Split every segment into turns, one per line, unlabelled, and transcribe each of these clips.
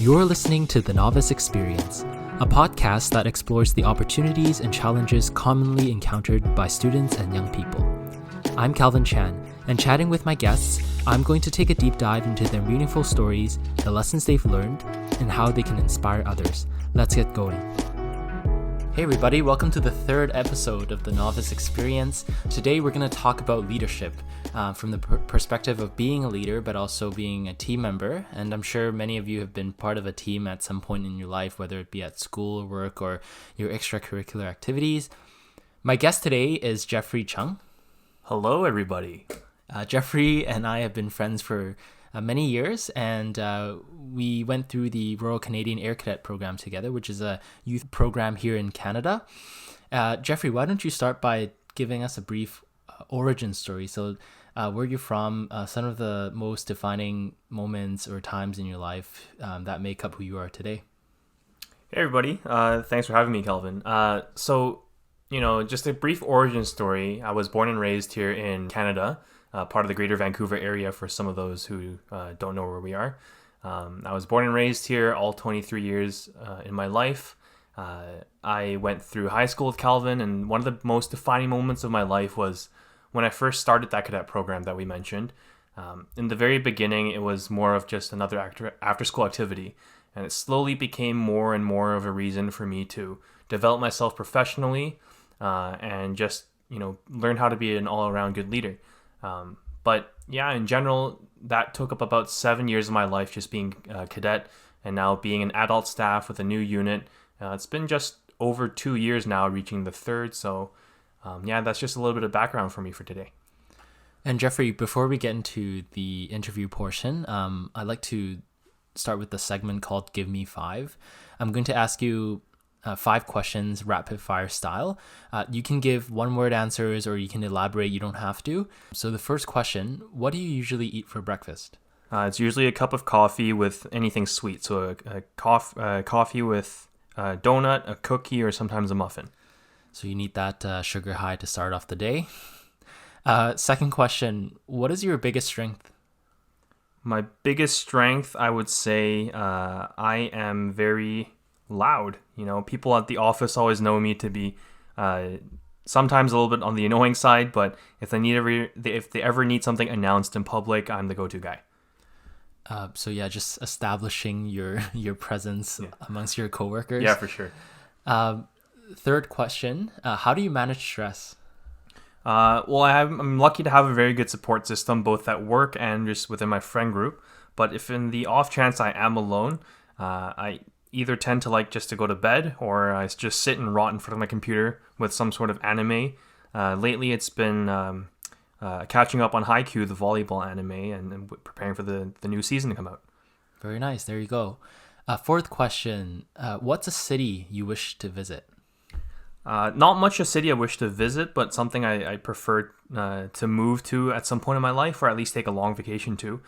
You're listening to the Novice Experience, a podcast that explores the opportunities and challenges commonly encountered by students and young people. I'm Calvin Chan, and chatting with my guests, I'm going to take a deep dive into their meaningful stories, the lessons they've learned, and how they can inspire others. Let's get going. Hey everybody, welcome to the third episode of the Novice Experience. Today we're going to talk about leadership from the perspective of being a leader, but also being a team member. And I'm sure many of you have been part of a team at some point in your life, whether it be at school or work or your extracurricular activities. My guest today is Jeffrey Cheung.
Hello everybody.
Jeffrey and I have been friends for many years, and we went through the Royal Canadian Air Cadet Program together, which is a youth program here in Canada. Jeffrey, why don't you start by giving us a brief origin story? So where you're from, some of the most defining moments or times in your life that make up who you are today.
Hey everybody, thanks for having me, Kelvin. Just a brief origin story. I was born and raised here in Canada, part of the Greater Vancouver area for some of those who don't know where we are. I was born and raised here all 23 years in my life. I went through high school with Calvin, and one of the most defining moments of my life was when I first started that cadet program that we mentioned. In the very beginning, it was more of just another after-school activity, and it slowly became more and more of a reason for me to develop myself professionally and just, learn how to be an all-around good leader. But yeah, in general, that took up about 7 years of my life, just being a cadet and now being an adult staff with a new unit. It's been just over 2 years now, reaching the third. So that's just a little bit of background for me for today.
And Jeffrey, before we get into the interview portion, I'd like to start with the segment called Give Me Five. I'm going to ask you 5 questions, rapid fire style. You can give one-word answers or you can elaborate. You don't have to. So the first question, what do you usually eat for breakfast?
It's usually a cup of coffee with anything sweet. So a coffee with a donut, a cookie, or sometimes a muffin.
So you need that sugar high to start off the day. Second question, what is your biggest strength?
My biggest strength, I would say, I am very loud. People at the office always know me to be sometimes a little bit on the annoying side, but if they ever need something announced in public, I'm the go-to guy.
Just establishing your presence amongst your coworkers.
Yeah, for sure.
Third question, how do you manage stress?
I'm lucky to have a very good support system, both at work and just within my friend group. But if in the off chance I am alone, I either tend to like just to go to bed, or I just sit and rot in front of my computer with some sort of anime. Lately, it's been catching up on Haikyuu, the volleyball anime, and preparing for the new season to come out.
Very nice. There you go. Fourth question. What's a city you wish to visit?
Not much a city I wish to visit, but something I prefer to move to at some point in my life, or at least take a long vacation to.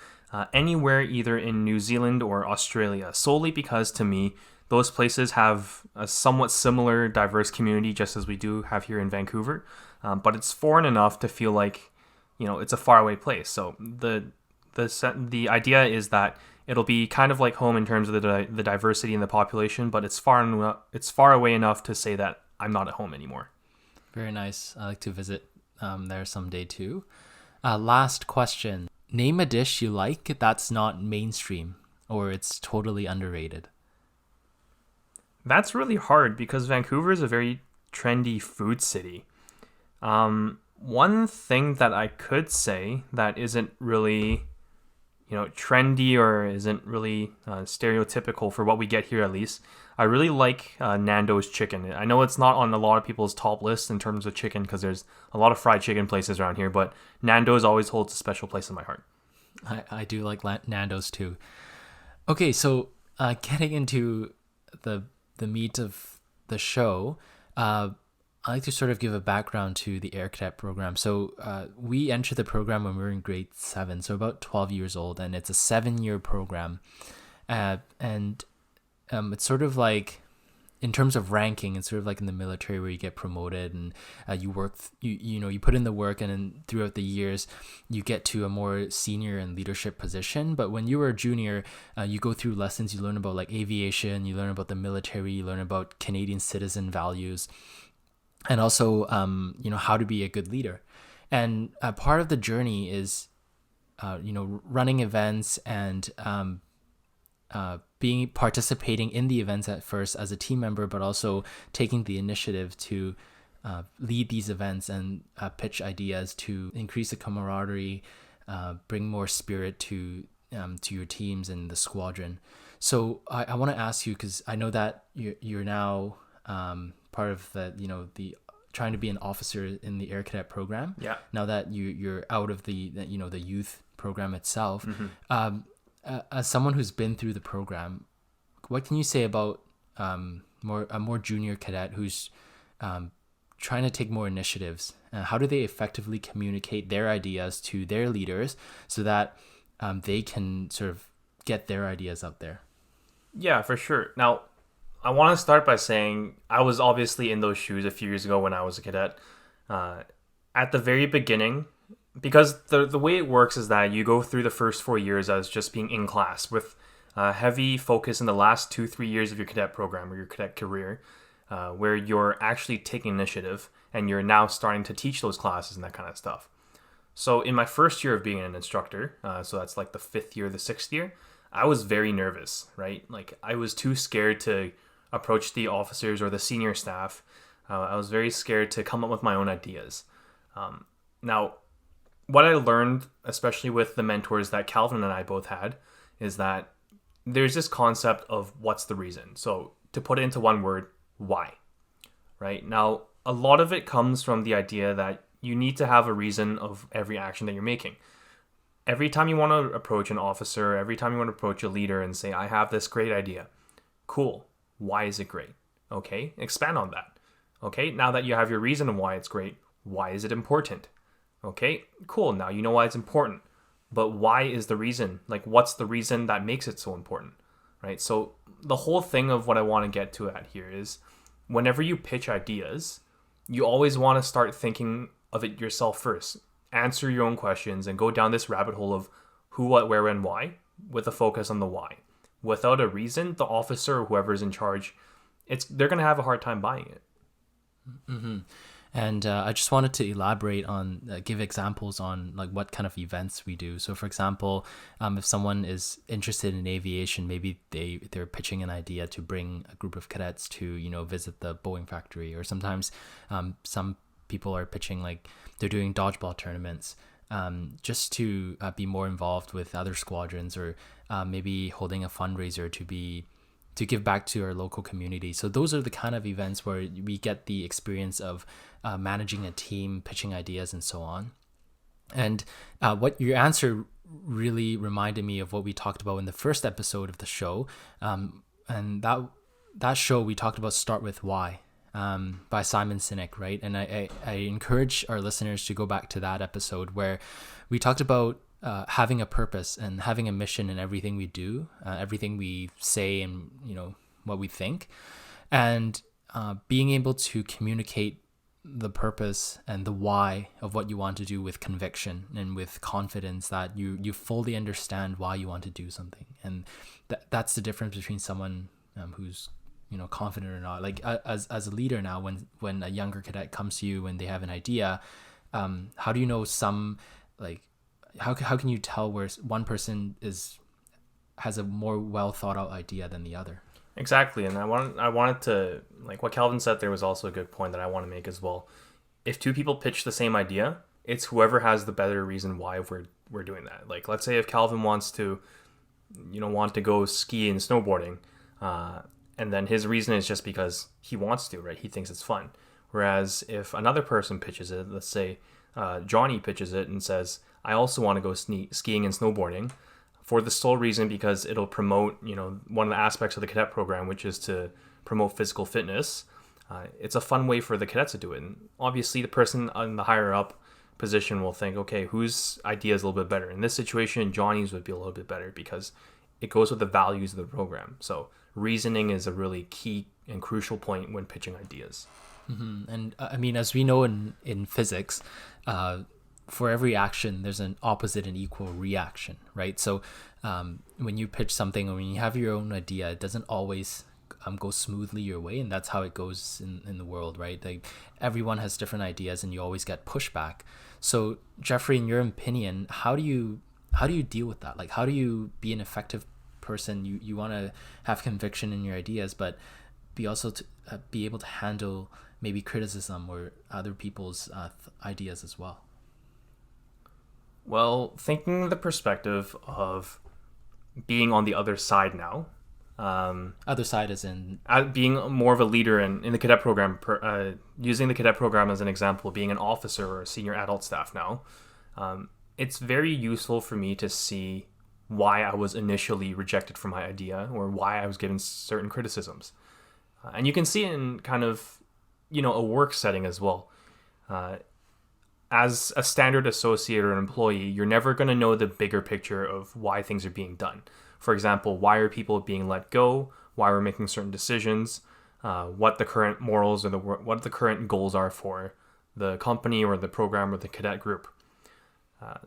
Anywhere either in New Zealand or Australia, solely because to me, those places have a somewhat similar diverse community, just as we do have here in Vancouver. But it's foreign enough to feel like, it's a faraway place. So the idea is that it'll be kind of like home in terms of the diversity in the population, but it's far away enough to say that I'm not at home anymore.
Very nice. I like to visit there someday too. Last question. Name a dish you like that's not mainstream or it's totally underrated.
That's really hard because Vancouver is a very trendy food city. One thing that I could say that isn't really, trendy or isn't really stereotypical for what we get here at least, I really like Nando's chicken. I know it's not on a lot of people's top list in terms of chicken because there's a lot of fried chicken places around here, but Nando's always holds a special place in my heart.
I do like Nando's too. Okay, so getting into the meat of the show, I like to sort of give a background to the Air Cadet program. So we entered the program when we were in grade 7, so about 12 years old, and it's a 7-year program. It's sort of like in terms of ranking, it's sort of like in the military where you get promoted and you work, you put in the work, and then throughout the years you get to a more senior and leadership position. But when you were a junior, you go through lessons, you learn about like aviation, you learn about the military, you learn about Canadian citizen values, and also, how to be a good leader. And part of the journey is, running events and participating in the events at first as a team member, but also taking the initiative to lead these events and pitch ideas to increase the camaraderie, bring more spirit to your teams and the squadron. So I want to ask you, because I know that you're now part of the trying to be an officer in the Air Cadet program.
Yeah. Now
that you're out of the youth program itself. As someone who's been through the program, what can you say about a more junior cadet who's trying to take more initiatives? How do they effectively communicate their ideas to their leaders so that they can sort of get their ideas out there?
Yeah, for sure. Now, I want to start by saying I was obviously in those shoes a few years ago when I was a cadet. At the very beginning, because the way it works is that you go through the first 4 years as just being in class with heavy focus in the last 2-3 years of your cadet program or your cadet career, where you're actually taking initiative and you're now starting to teach those classes and that kind of stuff. So in my first year of being an instructor, so that's like the 5th year, the 6th year, I was very nervous, right? Like I was too scared to approach the officers or the senior staff. I was very scared to come up with my own ideas. Now, what I learned, especially with the mentors that Calvin and I both had, is that there's this concept of what's the reason. So to put it into one word, why, right? Now, a lot of it comes from the idea that you need to have a reason of every action that you're making. Every time you want to approach an officer, every time you want to approach a leader and say, I have this great idea. Cool. Why is it great? Okay, expand on that. Okay, now that you have your reason of why it's great, why is it important? Okay, cool. Now you know why it's important. But why is the reason? Like, what's the reason that makes it so important? Right? So the whole thing of what I want to get to at here is whenever you pitch ideas, you always want to start thinking of it yourself first. Answer your own questions and go down this rabbit hole of who, what, where, and why with a focus on the why. Without a reason, the officer or whoever's in charge, they're going to have a hard time buying it.
Mm-hmm. And I just wanted to elaborate on, give examples on like what kind of events we do. So for example, if someone is interested in aviation, maybe they're pitching an idea to bring a group of cadets to, visit the Boeing factory. Or sometimes some people are pitching like they're doing dodgeball tournaments just to be more involved with other squadrons, or maybe holding a fundraiser to give back to our local community. So those are the kind of events where we get the experience of managing a team, pitching ideas, and so on. And what your answer really reminded me of what we talked about in the first episode of the show. And that show we talked about Start With Why by Simon Sinek, right? And I encourage our listeners to go back to that episode where we talked about having a purpose and having a mission in everything we do, everything we say, and what we think, and being able to communicate the purpose and the why of what you want to do with conviction and with confidence that you fully understand why you want to do something. And that's the difference between someone who's confident or not. Like as a leader now, when a younger cadet comes to you and they have an idea, how do you know how can you tell where one person has a more well thought out idea than the other?
Exactly. And I wanted to, like what Calvin said there was also a good point that I want to make as well. If two people pitch the same idea, it's whoever has the better reason why we're doing that. Like, let's say if Calvin wants to go ski and snowboarding, and then his reason is just because he wants to, right? He thinks it's fun. Whereas if another person pitches it, let's say Johnny pitches it and says, I also want to go skiing and snowboarding for the sole reason because it'll promote, one of the aspects of the cadet program, which is to promote physical fitness. It's a fun way for the cadets to do it. And obviously the person in the higher up position will think, okay, whose idea is a little bit better? In this situation, Johnny's would be a little bit better because it goes with the values of the program. So reasoning is a really key and crucial point when pitching ideas.
And I mean, as we know in physics, for every action, there's an opposite and equal reaction, right? So when you pitch something or when you have your own idea, it doesn't always go smoothly your way, and that's how it goes in the world, right? Like everyone has different ideas, and you always get pushback. So Jeffrey, in your opinion, how do you deal with that? Like, how do you be an effective person? You want to have conviction in your ideas, but be also to be able to handle maybe criticism or other people's ideas as well.
Well, thinking the perspective of being on the other side now.
Other side as in?
Being more of a leader in the cadet program, using the cadet program as an example, being an officer or a senior adult staff now, it's very useful for me to see why I was initially rejected for my idea or why I was given certain criticisms. And you can see it in kind of, a work setting as well. As a standard associate or an employee, you're never going to know the bigger picture of why things are being done. For example, why are people being let go? Why we're making certain decisions? What the current morals or what the current goals are for the company or the program or the cadet group.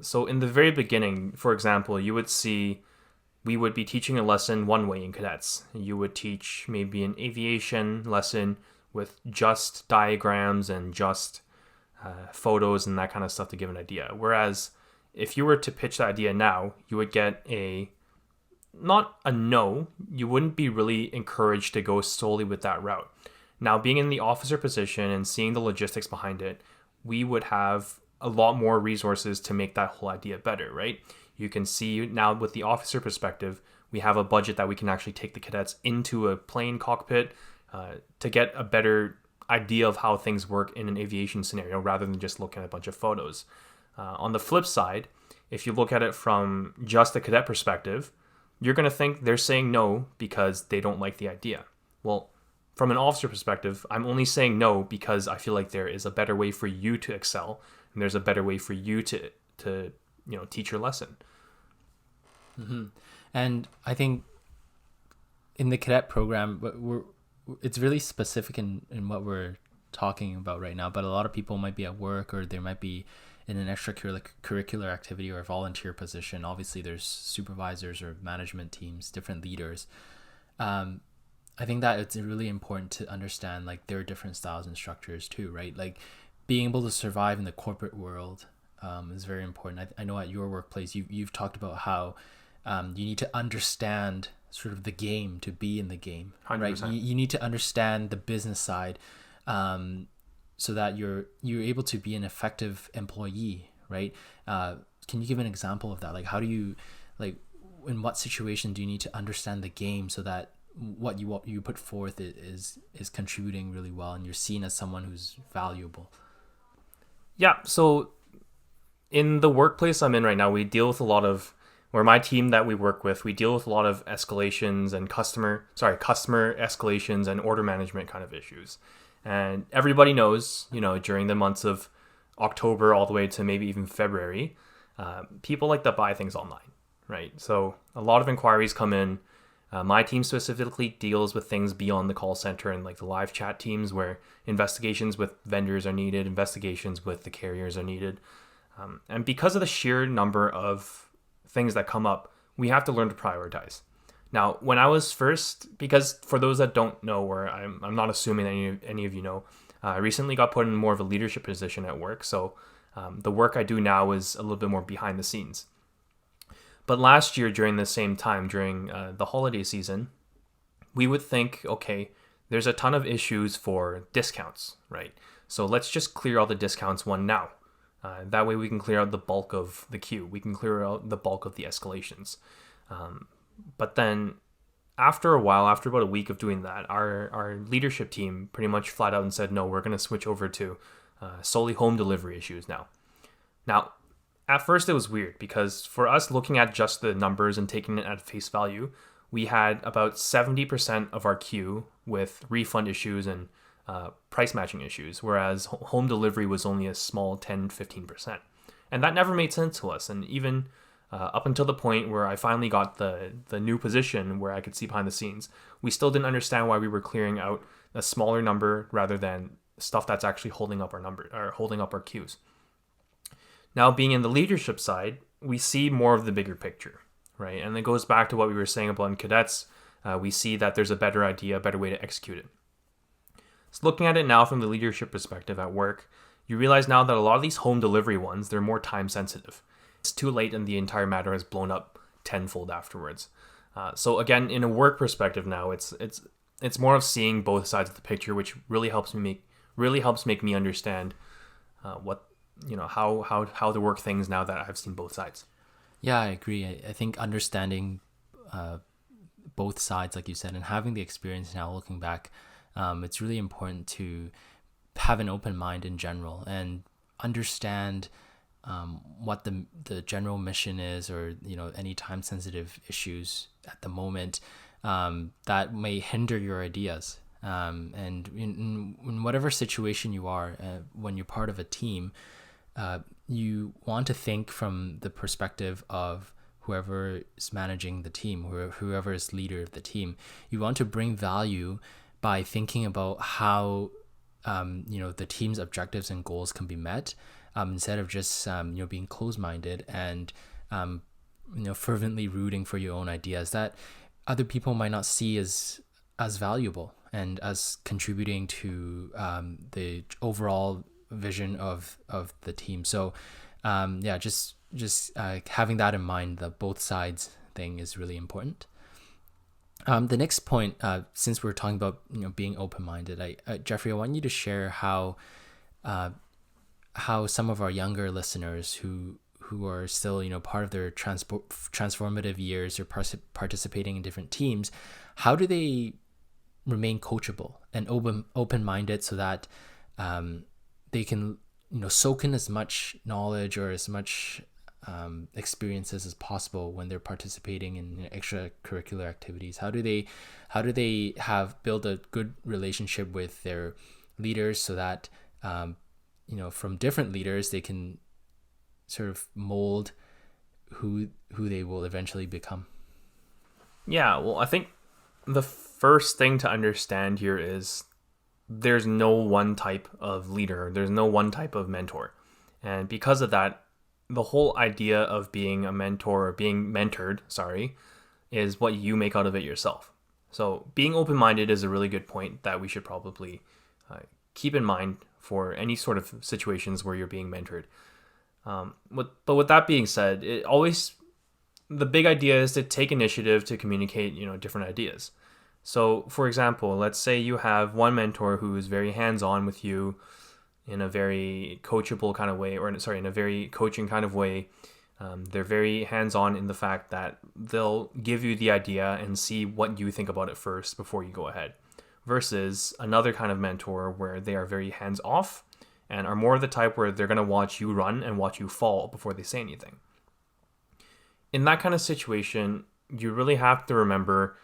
So in the very beginning, for example, you would see we would be teaching a lesson one way in cadets. You would teach maybe an aviation lesson with just diagrams and just photos and that kind of stuff to give an idea. Whereas if you were to pitch the idea now, you would get not a no, you wouldn't be really encouraged to go solely with that route. Now, being in the officer position and seeing the logistics behind it, we would have a lot more resources to make that whole idea better, right? You can see now with the officer perspective, we have a budget that we can actually take the cadets into a plane cockpit to get a better idea of how things work in an aviation scenario rather than just looking at a bunch of photos. On the flip side, if you look at it from just the cadet perspective, you're going to think they're saying no because they don't like the idea. Well, from an officer perspective, I'm only saying no because I feel like there is a better way for you to excel, and there's a better way for you to teach your lesson.
Mm-hmm. And I think in the cadet program, it's really specific in what we're talking about right now, but a lot of people might be at work or they might be in an extracurricular activity or a volunteer position. Obviously, there's supervisors or management teams, different leaders. I think that it's really important to understand like there are different styles and structures too, right? Like being able to survive in the corporate world is very important. I know at your workplace, you've talked about how you need to understand sort of the game to be in the game,
100%.
right? You need to understand the business side so that you're able to be an effective employee, right? Can you give an example of that? Like how do you, like in what situation do you need to understand the game so that what you put forth is contributing really well and you're seen as someone who's valuable?
Yeah, so in the workplace I'm in right now, we deal with a lot of, or my team that we work with, we deal with a lot of escalations and customer escalations and order management kind of issues. And everybody knows, during the months of October all the way to maybe even February, people like to buy things online, right? So a lot of inquiries come in. My team specifically deals with things beyond the call center and like the live chat teams where investigations with vendors are needed, investigations with the carriers are needed. And because of the sheer number of things that come up, we have to learn to prioritize. Now, when I was first, because for those that don't know, or I'm not assuming any of you know, I recently got put in more of a leadership position at work. So the work I do now is a little bit more behind the scenes. But last year, during the same time, during the holiday season, we would think, okay, there's a ton of issues for discounts, right? So let's just clear all the discounts now. That way we can clear out the bulk of the queue. We can clear out the bulk of the escalations. But then after a while, after about a week of doing that, our leadership team pretty much flat out and said, no, we're going to switch over to solely home delivery issues now. Now, at first it was weird because for us looking at just the numbers and taking it at face value, we had about 70% of our queue with refund issues and price matching issues, whereas home delivery was only a small 10-15%. And that never made sense to us. And even up until the point where I finally got the new position where I could see behind the scenes. We still didn't understand why we were clearing out a smaller number rather than stuff that's actually holding up our number or holding up our queues. Now, being in the leadership side, we see more of the bigger picture, right? And it goes back to what we were saying about in cadets. We see that there's a better idea, a better way to execute it. So looking at it now from the leadership perspective at work, you realize now that a lot of these home delivery ones, they're more time sensitive. It's too late and the entire matter has blown up tenfold afterwards. So again, in a work perspective now, it's more of seeing both sides of the picture, which really helps make me understand how to work things now that I've seen both sides.
Yeah, I agree. I think understanding both sides, like you said, and having the experience now looking back, it's really important to have an open mind in general and understand what the general mission is, or any time sensitive issues at the moment that may hinder your ideas. And in whatever situation you are, when you're part of a team, you want to think from the perspective of whoever is managing the team, whoever is leader of the team. You want to bring value by thinking about how the team's objectives and goals can be met, instead of just being closed-minded and fervently rooting for your own ideas that other people might not see as valuable and as contributing to the overall vision of the team. So just having that in mind, the both sides thing is really important. The next point, since we're talking about being open-minded, Jeffrey, I want you to share how some of our younger listeners who are still part of their transformative years or participating in different teams, how do they remain coachable and open-minded so that they can soak in as much knowledge or as much experiences as possible when they're participating in extracurricular activities? How do they build a good relationship with their leaders so that from different leaders they can sort of mold who they will eventually become?
Yeah, well, I think the first thing to understand here is there's no one type of leader, there's no one type of mentor. And because of that, the whole idea of being a mentor or being mentored, is what you make out of it yourself. So being open-minded is a really good point that we should probably keep in mind for any sort of situations where you're being mentored. But with that being said, the big idea is to take initiative to communicate, different ideas. So, for example, let's say you have one mentor who is very hands-on with you in a very coachable kind of way, in a very coaching kind of way. They're very hands-on in the fact that they'll give you the idea and see what you think about it first before you go ahead. Versus another kind of mentor where they are very hands-off and are more the type where they're going to watch you run and watch you fall before they say anything. In that kind of situation, you really have to remember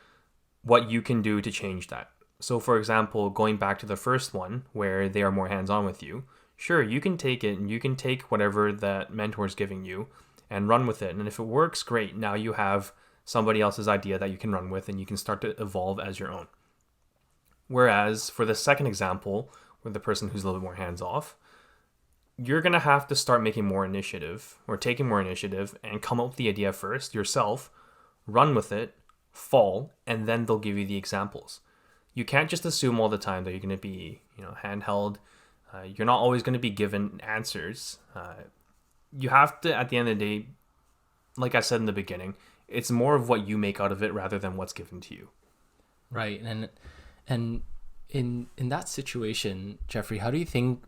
what you can do to change that. So for example, going back to the first one where they are more hands-on with you, sure, you can take it and you can take whatever that mentor is giving you and run with it. And if it works, great. Now you have somebody else's idea that you can run with and you can start to evolve as your own. Whereas for the second example, with the person who's a little bit more hands-off, you're going to have to start making more initiative or taking more initiative and come up with the idea first yourself, run with it, fall, and then they'll give you the examples. You can't just assume all the time that you're going to be, handheld. You're not always going to be given answers. You have to, at the end of the day, like I said in the beginning, it's more of what you make out of it rather than what's given to you.
Right. And in that situation, Jeffrey, how do you think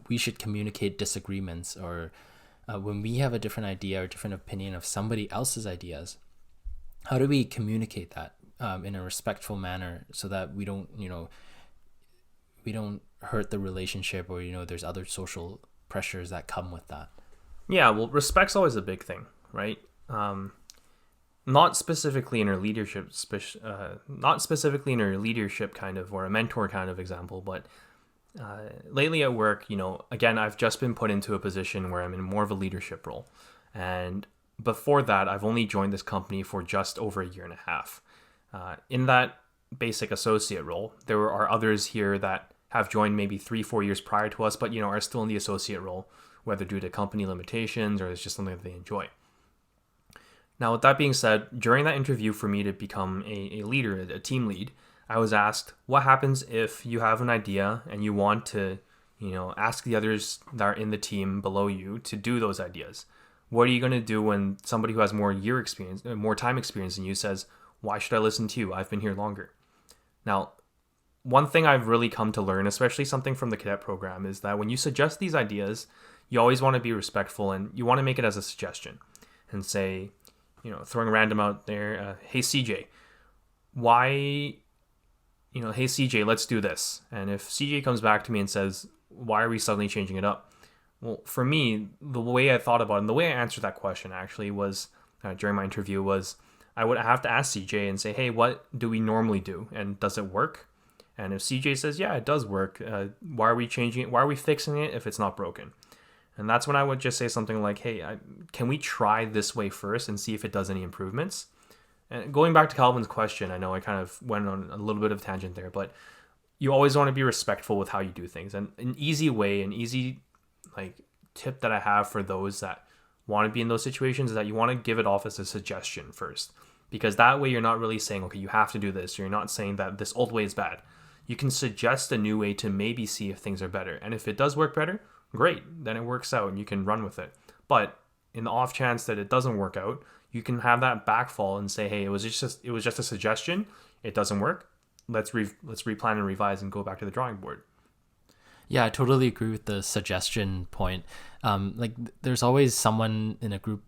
we should communicate disagreements, or when we have a different idea or different opinion of somebody else's ideas? How do we communicate that in a respectful manner so that we don't hurt the relationship, or there's other social pressures that come with that?
Yeah, well, respect's always a big thing, right? Not specifically in our leadership, kind of, or a mentor kind of example, but lately at work, again, I've just been put into a position where I'm in more of a leadership role, and before that, I've only joined this company for just over a year and a half. In that basic associate role, there are others here that have joined maybe 3-4 years prior to us, but are still in the associate role, whether due to company limitations or it's just something that they enjoy. Now, with that being said, during that interview for me to become a leader, a team lead, I was asked, what happens if you have an idea and you want to, ask the others that are in the team below you to do those ideas? What are you going to do when somebody who has more time experience than you says, why should I listen to you? I've been here longer. Now, one thing I've really come to learn, especially something from the cadet program, is that when you suggest these ideas, you always want to be respectful and you want to make it as a suggestion and say, throwing random out there, hey CJ, why, hey CJ, let's do this. And if CJ comes back to me and says, why are we suddenly changing it up? Well, for me, the way I thought about it and the way I answered that question actually was, during my interview, was I would have to ask CJ and say, hey, what do we normally do? And does it work? And if CJ says, yeah, it does work, why are we changing it? Why are we fixing it if it's not broken? And that's when I would just say something like, hey, can we try this way first and see if it does any improvements? And going back to Calvin's question, I know I kind of went on a little bit of a tangent there, but you always want to be respectful with how you do things. And an easy tip that I have for those that want to be in those situations is that you want to give it off as a suggestion first. Because that way you're not really saying, okay, you have to do this. You're not saying that this old way is bad. You can suggest a new way to maybe see if things are better. And if it does work better, great. Then it works out and you can run with it. But in the off chance that it doesn't work out, you can have that backfall and say, hey, it was just a suggestion. It doesn't work. Let's replan and revise and go back to the drawing board.
Yeah, I totally agree with the suggestion point. There's always someone in a group,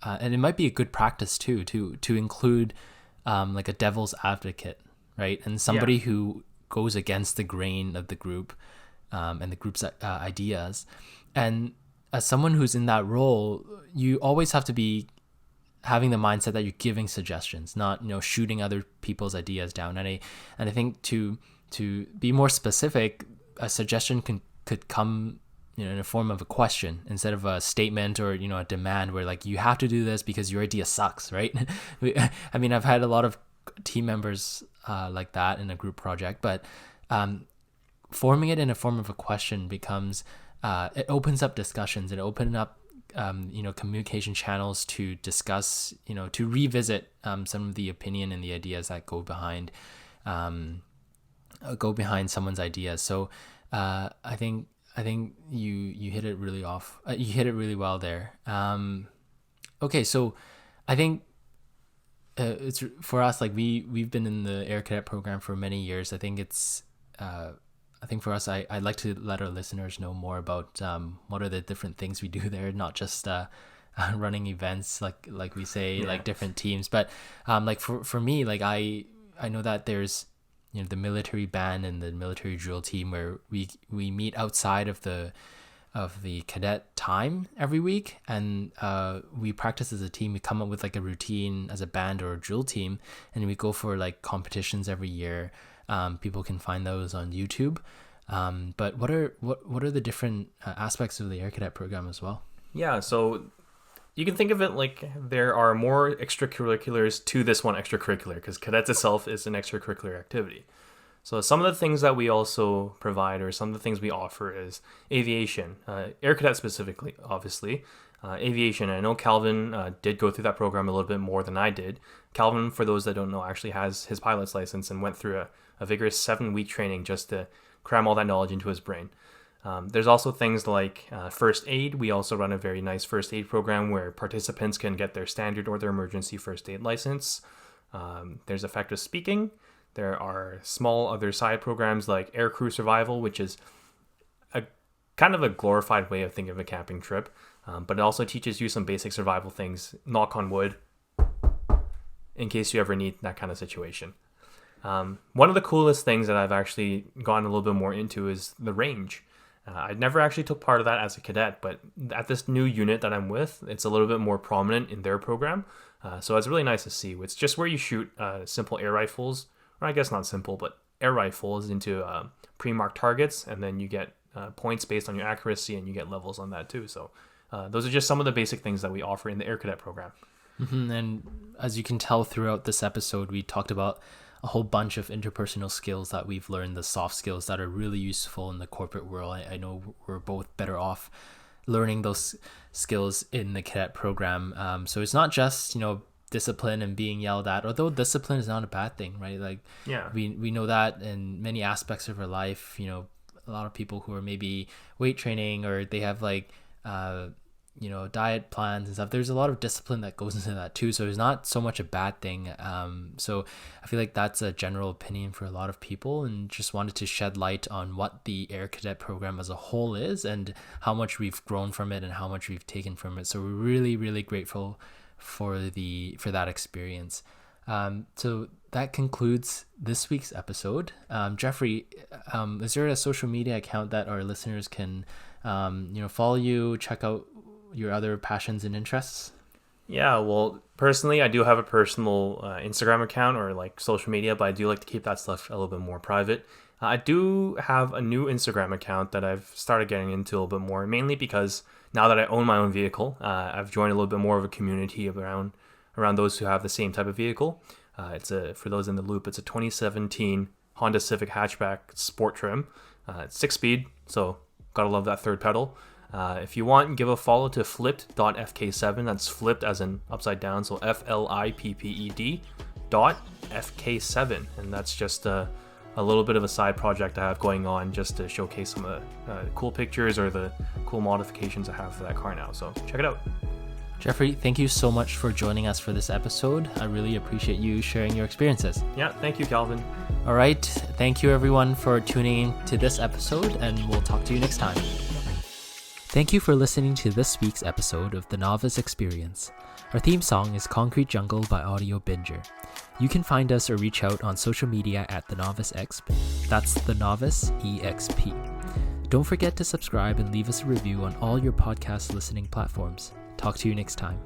and it might be a good practice too, to include a devil's advocate, right? And somebody who goes against the grain of the group and the group's ideas. And as someone who's in that role, you always have to be having the mindset that you're giving suggestions, not shooting other people's ideas down. And I think to be more specific, a suggestion could come in the form of a question instead of a statement or a demand where you have to do this because your idea sucks, right? I've had a lot of team members like that in a group project, but forming it in a form of a question becomes it opens up discussions. It opens up communication channels to discuss, to revisit some of the opinion and the ideas that go behind someone's ideas. So I think you hit it really off. You hit it really well there. Okay, so I think it's for us, we've been in the Air Cadet program for many years. I think it's I think for us, I'd like to let our listeners know more about what are the different things we do there, not just running events like we say, different teams, but for me, I know that there's the military band and the military drill team where we meet outside of the cadet time every week, and we practice as a team. We come up with a routine as a band or a drill team, and we go for competitions every year. People can find those on YouTube. But what are the different aspects of the Air Cadet program as well?
Yeah, so you can think of it like there are more extracurriculars to this one extracurricular, because cadets itself is an extracurricular activity. So some of the things that we also provide, or some of the things we offer, is aviation, Air Cadet specifically, obviously. Aviation, I know Calvin did go through that program a little bit more than I did. Calvin, for those that don't know, actually has his pilot's license and went through a vigorous 7-week training just to cram all that knowledge into his brain. There's also things like first aid. We also run a very nice first aid program where participants can get their standard or their emergency first aid license. There's effective speaking. There are small other side programs like air crew survival, which is a kind of a glorified way of thinking of a camping trip. But it also teaches you some basic survival things, knock on wood, in case you ever need that kind of situation. One of the coolest things that I've actually gone a little bit more into is the range. I never actually took part of that as a cadet, but at this new unit that I'm with, it's a little bit more prominent in their program. So it's really nice to see. It's just where you shoot simple air rifles, or I guess not simple, but air rifles into pre-marked targets, and then you get points based on your accuracy, and you get levels on that too. So those are just some of the basic things that we offer in the Air Cadet program.
And as you can tell throughout this episode, we talked about a whole bunch of interpersonal skills that we've learned, the soft skills that are really useful in the corporate world. I know we're both better off learning those skills in the cadet program. So it's not just, discipline and being yelled at, although discipline is not a bad thing, right? Like,
Yeah,
we know that in many aspects of our life. A lot of people who are maybe weight training, or they have like diet plans and stuff, there's a lot of discipline that goes into that too, so it's not so much a bad thing. So I feel like that's a general opinion for a lot of people, and just wanted to shed light on what the Air Cadet program as a whole is, and how much we've grown from it and how much we've taken from it. So we're really, really grateful for that experience. So that concludes this week's episode. Jeffrey, is there a social media account that our listeners can follow you, check out your other passions and interests?
Yeah, well, personally, I do have a personal Instagram account or like social media, but I do like to keep that stuff a little bit more private. I do have a new Instagram account that I've started getting into a little bit more, mainly because now that I own my own vehicle, I've joined a little bit more of a community around those who have the same type of vehicle. For those in the loop, it's a 2017 Honda Civic hatchback sport trim. It's 6-speed, so gotta love that third pedal. If you want, give a follow to flipped.fk7. That's flipped as in upside down, so FLIPPED.FK7. And that's just a little bit of a side project I have going on, just to showcase some of the cool pictures or the cool modifications I have for that car now. So check it out.
Jeffrey, thank you so much for joining us for this episode. I really appreciate you sharing your experiences.
Yeah, thank you, Calvin.
All right. Thank you, everyone, for tuning in to this episode, and we'll talk to you next time. Thank you for listening to this week's episode of The Novice Experience. Our theme song is Concrete Jungle by Audio Binger. You can find us or reach out on social media at The Novice Exp. That's The Novice EXP. Don't forget to subscribe and leave us a review on all your podcast listening platforms. Talk to you next time.